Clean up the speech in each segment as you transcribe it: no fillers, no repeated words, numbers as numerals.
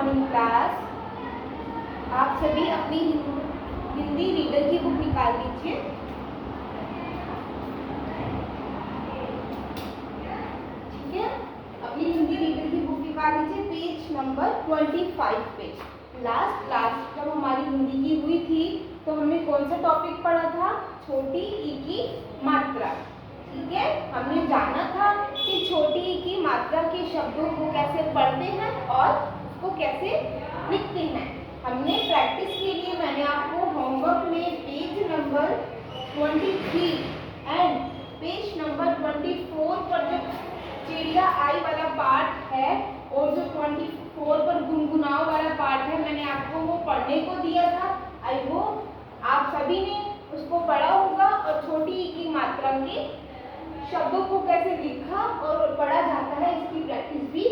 Morning class. आप सभी अपनी हिंदी रीडर की बुक निकाल लीजिए। ठीक है, अपनी हिंदी रीडर की बुक निकाल लीजिए, पेज नंबर 25 पे। लास्ट क्लास जब हमारी हिंदी की हुई थी तो हमने कौन सा टॉपिक पढ़ा था? छोटी ई की मात्रा। ठीक है, हमने जाना था कि छोटी ई की मात्रा के शब्दों को कैसे पढ़ते हैं और उसको कैसे लिखते हैं। हमने प्रैक्टिस के लिए मैंने आपको होमवर्क में page number 23 and page number 24 पर जो चिड़िया आई वाला पार्ट है और जो 24 पर गुनगुनाओ वाला पार्ट है, मैंने आपको वो पढ़ने को दिया था। आई होप आप सभी ने उसको पढ़ा होगा और छोटी ई की मात्रा के शब्दों को कैसे लिखा और पढ़ा जाता है इसकी प्रैक्टिस भी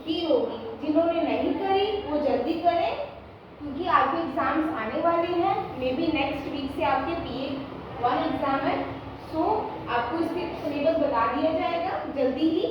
की होगी। जिन्होंने नहीं करी वो जल्दी करें, क्योंकि आपके एग्जाम्स आने वाले हैं। मे बी नेक्स्ट वीक से आपके PA1 एग्जाम है। सो आपको इसके सिलेबस बता दिया जाएगा जल्दी ही,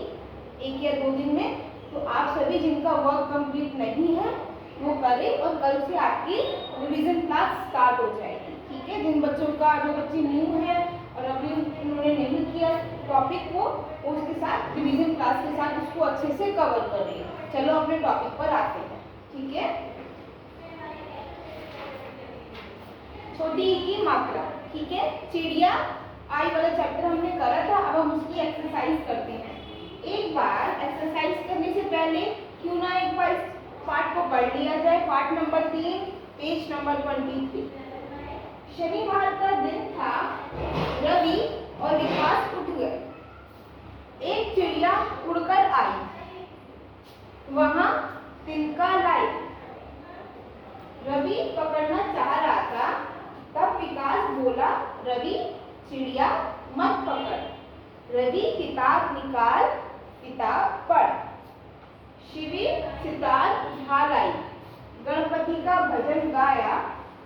1 या 2 दिन में। तो आप सभी जिनका वर्क कंप्लीट नहीं है वो करें और कल से आपकी रिवीजन क्लास स्टार्ट हो जाएगी। ठीक है, जिन बच्चों का, जो बच्चे न्यू है और अभी उन्होंने नहीं किया टॉपिक को, उसके साथ रिवीजन क्लास के साथ उसको अच्छे से कवर करिए। चलो अपने टॉपिक पर आते हैं। ठीक है, छोटी ई की मात्रा। ठीक है, चिड़िया आई वाला चैप्टर हमने करा था, अब हम उसकी एक्सरसाइज करते हैं। एक बार एक्सरसाइज करने से पहले क्यों ना एक बार इस पार्ट को पढ़ लिया जाए। Part number 3 page number 23। शनिवार का दिन था, रवि और विकास उठ गए। एक चिड़िया उड़कर आई, वहां तिनका लाई। रवि पकड़ना चाह रहा था, तब विकास बोला, रवि चिड़िया मत पकड़। रवि किताब निकाल, किताब पढ़। शिविर सितार उठा लाई, गणपति का भजन गाया,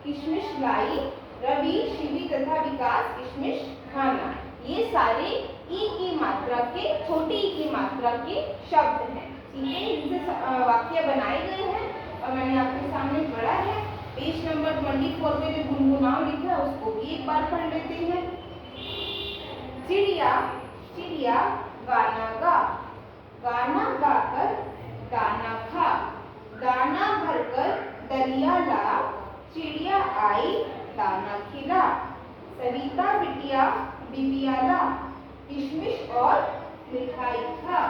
किशमिश लाई। रवि, शिवी तथा विकास किशमिश खाना। ये सारे ई की मात्रा के, छोटी ई की मात्रा के शब्द हैं। ठीक है, इनसे वाक्य बनाए गए हैं और मैंने आपके सामने पढ़ा है। पेज नंबर 24 पे जो गुनगुनाओ लिखा है उसको भी एक बार पढ़ लेते हैं। चिड़िया चिड़िया गाना गा, गाना गाकर दाना खा। दाना भरकर दलिया ला, चिड़िया आई दाना खिला। सविता बिटिया बिबिया ला, किशमिश और मिठाई खा।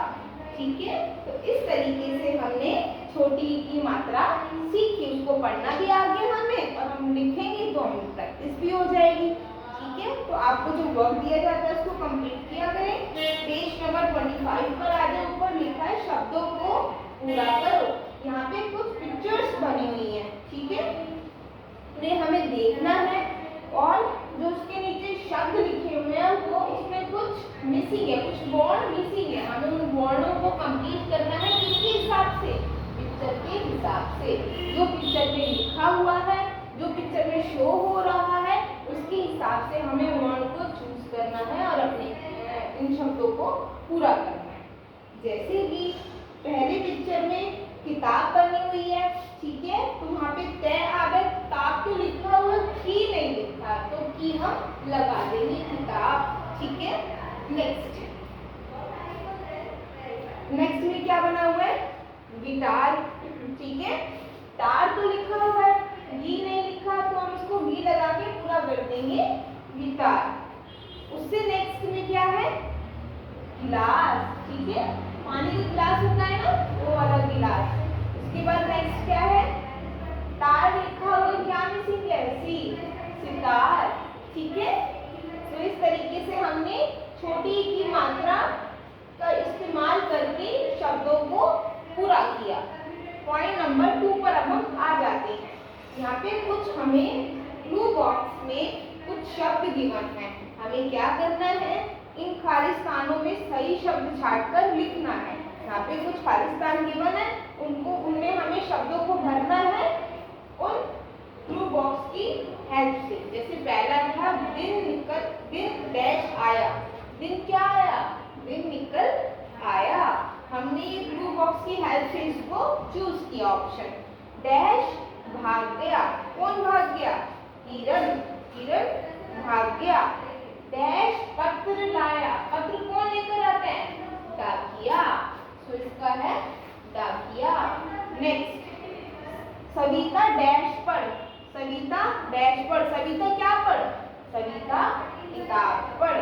ठीक है, तो इस तरीके से हमने छोटी ई की मात्रा सीखी। उसको पढ़ना भी आ गया हमें और हम लिखेंगे तो हमें प्रैक्टिस भी हो जाएगी। ठीक है, तो आपको जो वर्क दिया जाता है उसको कंप्लीट किया करें। पेज नंबर 25 पर आ जाए, ऊपर लिखा है शब्दों को पूरा करो। यहाँ पे कुछ पिक्चर्स बनी हुई हैं। ठीक है, उन्हें हमें देखना है और जो उसके नीचे शब्द लिखे हुए हैं वो उसमें कुछ मिसिंग है, कुछ वर्ण मिसिंग है। हमें उन वर्णों को कंप्लीट करना है। किसके हिसाब से? पिक्चर के हिसाब से। जो पिक्चर में लिखा हुआ है, जो पिक्चर में शो हो रहा है, उसके हिसाब से हमें वर्ण को चूज करना है और अपने इन शब्दों को पूरा करना है। जैसे कि पहले पिक्चर में किताब बनी हुई है। ठीक है, तो वहाँ पे तय आगे ताब तो लिखा हुआ, की नहीं लिखा, तो की हम लगा देंगे किताब। ठीक है, नेक्स्ट में क्या बना हुआ है? गिटार। ठीक है, तार तो लिखा हुआ है, गी नहीं लिखा, तो हम इसको गी लगा के पूरा कर देंगे गिटार। उससे नेक्स्ट में क्या है? गिलास। ठीक है, पानी का गिलास होता है ना, वो वाला गिलास। उसके बाद नेक्स्ट क्या है? तार लिखा हुआ, क्या मिसिंग है? सी, सितार। ठीक है, तो इस तरीके से हमने छोटी ई की मात्रा का इस्तेमाल करके शब्दों को पूरा किया। पॉइंट नंबर 2 पर अब हम आ जाते हैं। यहाँ पे कुछ हमें ब्लू बॉक्स में कुछ शब्द गिवन है। हमें क्या करना है? इन खाली स्थानों में सही शब्द छांटकर लिखना है। यहाँ पे कुछ खाली स्थान गिवन है, उनमें हमें शब्दों को भरना है उन ब्लू बॉक्स की हेल्प से। जैसे पहला था दिन डैश आया। दिन क्या आया? दिन निकल आया। हमने ये ब्लू बॉक्स की हेल्प से इसको चूज किया ऑप्शन। सविता डैश पढ़, सविता डैश पढ़, सविता क्या पढ़, सविता किताब पढ़।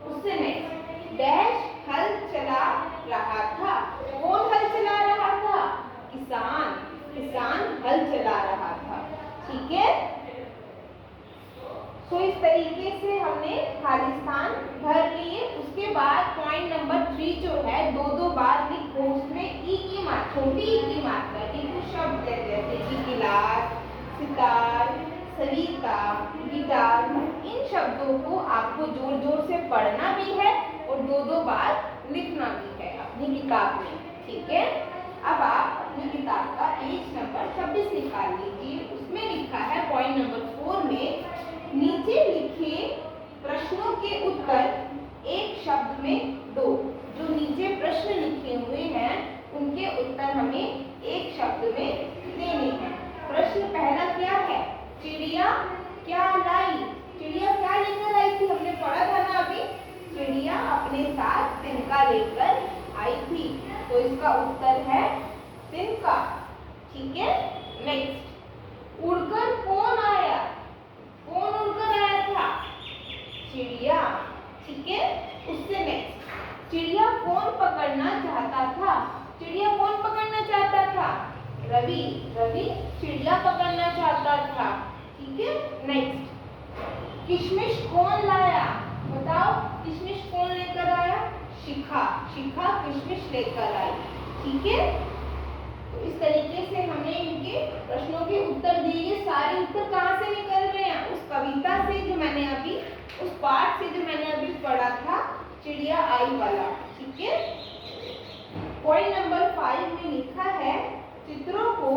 उससे नेक्स्ट डैश हल चला रहा था, कौन हल चला रहा था, किसान, किसान हल चला रहा था। ठीक है, तो इस तरीके से हमने खाली स्थान भर लिए। उसके बाद पॉइंट नंबर 3 जो है, दो दो बार लिखो उसमें ई की मात्रा, छोटी ई की मात्रा के कुछ शब्द जैसे कि गिलास, सितार, सविता, गिटार, इन शब्दों को आपको जोर जोर से पढ़ना भी है और दो दो बार लिखना भी है अपनी किताब में। ठीक है, अब आप अपनी किताब का पेज नंबर 26 निकाल लीजिए। उसमें लिखा है पॉइंट नंबर 4 में, नीचे लिखे प्रश्नों के उत्तर एक शब्द में दो। जो नीचे प्रश्न लिखे हुए हैं उनके उत्तर हमें एक शब्द में देने हैं। प्रश्न पहला क्या है, चिड़िया क्या लाई, चिड़िया क्या लेकर आई थी, हमने पढ़ा था ना अभी, चिड़िया अपने साथ तिनका लेकर आई थी, तो इसका उत्तर है तिनका। ठीक है, नेक्स्ट उड़कर कौन आया, कौन उड़कर आया था, चिड़िया। ठीक है, उससे नेक्स्ट चिड़िया कौन पकड़ना चाहता था, चिड़िया कौन पकड़ना चाहता था, रवि, रवि चिड़िया पकड़ना चाहता था। ठीक है, नेक्स्ट किशमिश कौन लाया, बताओ किशमिश कौन लेकर आया, शिखा, शिखा किशमिश लेकर आई। ठीक है, तो इस तरीके से हमने इनके प्रश्नों के उत्तर दिए। सारे उत्तर कहाँ से निकल रहे हैं, उस कविता से जो मैंने अभी, उस पाठ से जो मैंने अभी पढ़ा था, चिड़िया आई वाला। ठीक है, पॉइंट नंबर 5 में लिखा है चित्रों को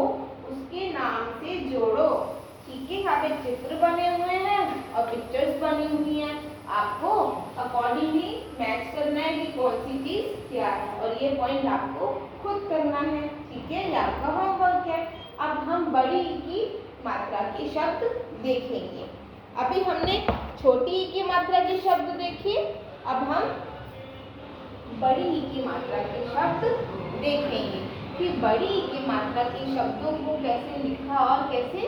उसके नाम से जोड़ो। ठीक है, यहाँ पे चित्र बने हुए हैं और पिक्चर्स बनी हुई हैं, आपको अकॉर्डिंगली मैच करना है कि कौन सी चीज क्या है, और ये पॉइंट आपको खुद करना है। ठीक है, ये आपका होमवर्क है। अब हम बड़ी ई की मात्रा के शब्द देखेंगे। अभी हमने छोटी ई की मात्रा के शब्द देखे, अब हम बड़ी ई की मात्रा के शब्द देखेंगे कि बड़ी ई की मात्रा के शब्दों को कैसे लिखा और कैसे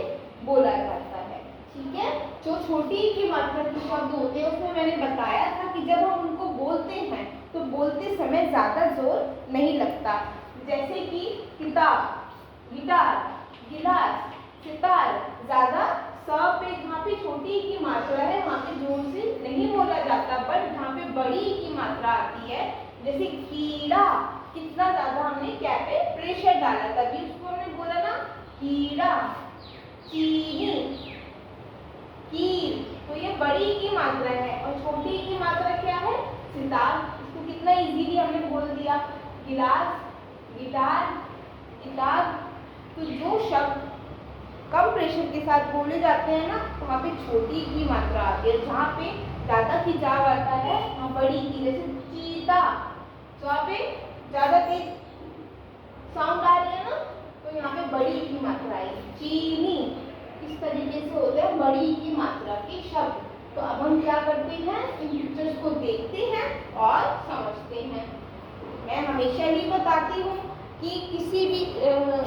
बोला जाता है। ठीक है, जो छोटी ई की मात्रा के शब्द होते हैं उसमें मैंने बताया था कि जब हम उनको बोलते हैं तो बोलते समय ज्यादा जोर नहीं लगता। जैसे कि किताब, गिटार, गिलास, सितार, ज्यादा स पे जहाँ पे छोटी ई की मात्रा है वहाँ पे जोर से नहीं बोला जाता, बट जहाँ पे बड़ी ई की मात्रा आती है, जैसे कीड़ा, कितना ज्यादा हमने क्या पे प्रेशर डाला, तभी उसको हमने बोला ना कीड़ा। चीनी, कील, तो ये बड़ी ई की मात्रा है, और छोटी ई की मात्रा क्या है, सितार। इसको कितना इजीली हमने बोल दिया, गिलास, गिटार, किताब। तो जो शब्द कम प्रेशर के साथ बोले जाते हैं ना, तो वहाँ पे छोटी की मात्रा आती है, जहाँ पे ज्यादा खिंचाव आता है वहाँ बड़ी की। जैसे चीता, तो वहाँ पे ज्यादा तेज साउंड आ रही है ना, तो यहाँ पे बड़ी की मात्रा आएगी। चीनी, इस तरीके से होते हैं बड़ी की मात्रा के शब्द। तो अब हम क्या करते हैं, इन पिक्चर्स को देखते हैं और समझते हैं। मैं हमेशा ही बताती हूँ कि किसी भी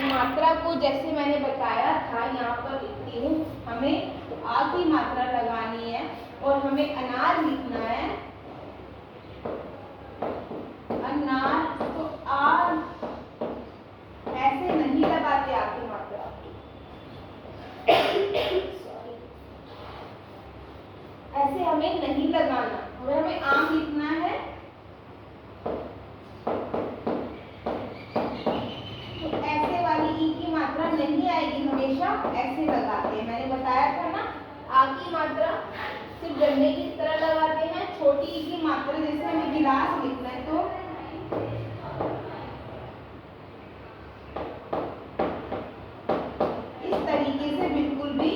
मात्रा को, जैसे मैंने बताया था, यहाँ पर लिखती हूँ, हमें आ की मात्रा लगानी है और हमें अनार लिखना है, अनार। तो आ ऐसे नहीं लगाते आ की मात्रा, ऐसे हमें नहीं लगाना, हमें आम लिखना है। तो ऐसे वाली ई की मात्रा नहीं आएगी, हमेशा ऐसे लगाते हैं। मैंने बताया था ना, आ की मात्रा सिर्फ डंडे की तरह लगाते हैं। छोटी ई की मात्रा, जैसे हमें गिलास लिखना है तो इस तरीके से बिल्कुल भी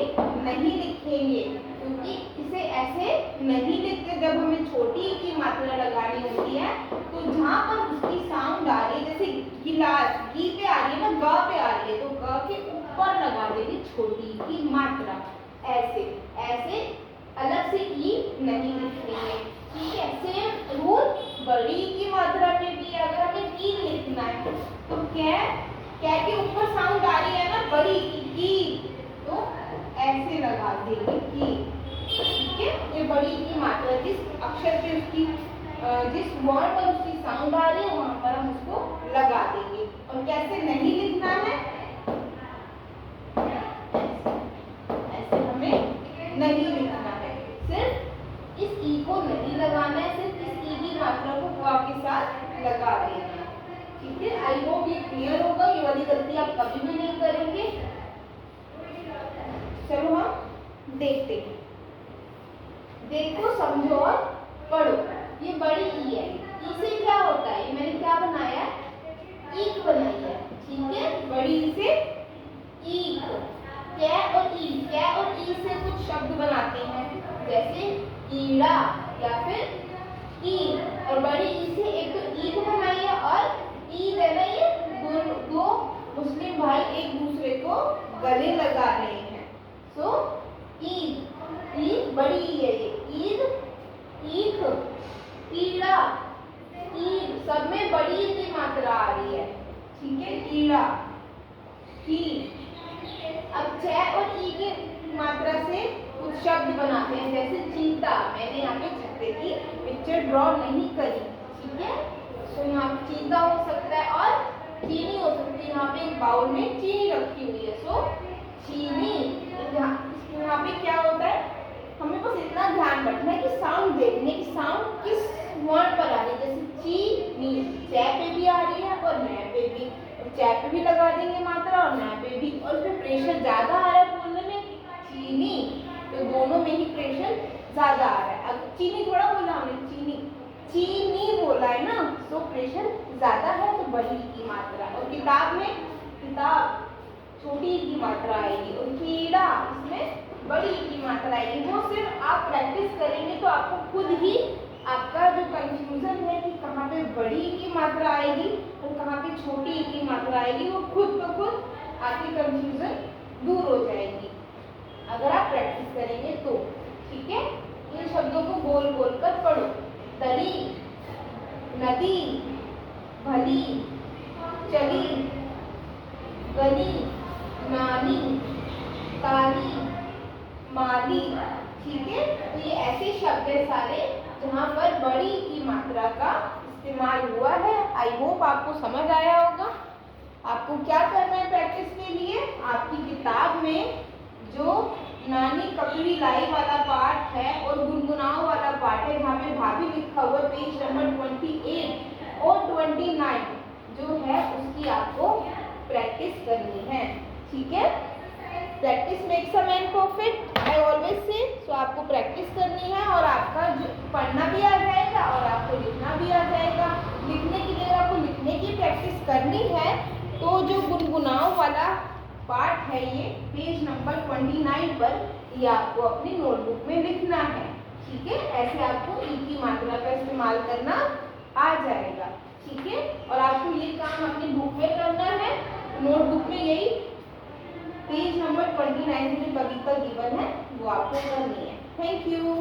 नहीं लिखेंगे, क्योंकि इसे ऐसे नहीं लिखते। जब हमें छोटी ई की मात्रा लगानी होती है तो जहाँ पर उसकी साउंड आ रही है, जैसे गिलास, गी पे आ रही है ना, ग पे आ रही है, तो ग के ऊपर लगा देंगे छोटी ई की मात्रा। ऐसे ऐसे अलग से ई नहीं लिखेंगे। ठीक है, सेम रूल बड़ी ई की मात्रा में भी। अगर हमें ई लिखना है तो क्या के ऊपर साउंड आ रही है ना, बड़ी की, तो ऐसे लगा देंगे की, ठीक है। ये बड़ी की मात्रा जिस अक्षर पे उसकी जिस वर्ड पर उसकी साउंड आ रही है वहां पर हम उसको लगा देंगे। और कैसे नहीं लिखना है, ऐसे हमें नहीं लिखना है, सिर्फ इस ई को नहीं लगाना है, सिर्फ इस ई की मात्रा को वा के साथ लगा देना है, ठीक है। आई होप ये क्लियर होगा, ये वाली गलती आप कभी भी नहीं करेंगे। चलो हम देखते हैं, देखो समझो और पढ़ो। ये बड़ी ई है, ई से क्या होता है, मैंने क्या बनाया, ईक बनाई है, ठीक है। बड़ी ई से ईक, कै और ई, कै और ई से कुछ शब्द बनाते हैं, जैसे ईड़ा या फिर ई। और बड़ी ई से एक तो ईक बनाई है और ईद है ना, ये दो मुस्लिम भाई एक दूसरे को गले लगा रहे हैं, सो ईद, ईद बड़ी ई है, ये ईद, ईक, ईड़ा, ईद, सब में बड़ी ई की मात्रा आ रही है, ठीक है। ईड़ा, की। अब च और ई की मात्रा से कुछ शब्द बनाते हैं, जैसे चीता। मैंने यहाँ पे चीते की पिक्चर ड्रॉ नहीं करी, ठीक है। तो यहाँ पे चीता हो सकता है और चीनी हो सकती है। यहाँ पे एक बाउल में चीनी रखी हुई है, सो चीनी। यहाँ पे क्या होता है, हमें बस इतना ध्यान रखना है कि साउंड देखने की, साउंड किस वर्ड पर आ रही है, जैसे चीनी च पे भी आ रही है और न पे भी, च पे भी लगा देंगे मात्रा और न पे भी। और फिर प्रेशर ज्यादा आ रहा है बोलने में, चीनी, तो दोनों में ही प्रेशर ज्यादा आ रहा है। अब चीनी थोड़ा बोला हमने, चीनी, चीनी बोला है ना, तो प्रेशर ज्यादा है, तो बड़ी की मात्रा। और किताब में, किताब छोटी की मात्रा आएगी, और कीड़ा इसमें बड़ी की मात्रा आएगी। वो सिर्फ आप प्रैक्टिस करेंगे तो आपको खुद ही आपका जो कंफ्यूजन है कि कहाँ पे बड़ी की मात्रा आएगी और कहाँ पे छोटी की मात्रा आएगी, वो खुद ब खुद आपकी कंफ्यूजन दूर हो जाएगी अगर आप प्रैक्टिस करेंगे तो, ठीक है। इन शब्दों को बोल बोल कर पढ़ो। दरी, नदी, भली, चली, गली, नाली, काली, माली, ठीक है। तो ये ऐसे शब्द है सारे जहाँ पर बड़ी की मात्रा का इस्तेमाल हुआ है। आई होप आपको समझ आया होगा। आपको क्या करना है प्रैक्टिस के लिए, आपकी किताब में जो नानी ककड़ी लाई वाला पार्ट है और गुनगुनाओ वाला पार्ट है, जहाँ पे भाभी लिखा हुआ पेज नंबर 28 और 29 जो है उसकी आपको प्रैक्टिस करनी है, ठीक है। Practice makes a man perfect, I always say. So आपको प्रैक्टिस करनी है और आपका जो पढ़ना भी आ जाएगा और आपको लिखना भी आ जाएगा। लिखने के लिए आपको लिखने की प्रैक्टिस करनी है तो जो गुनगुनाओ वाला पार्ट है ये पेज नंबर 29 पर, ये आपको अपनी नोटबुक में लिखना है, ठीक है। ऐसे आपको ई की मात्रा का इस्तेमाल करना आ जाएगा, ठीक है। और आपको ये काम अपनी बुक में करना है, नोटबुक में यही पेज नंबर 29 में जो कविता गिवन है वो आपको करनी है। Thank you.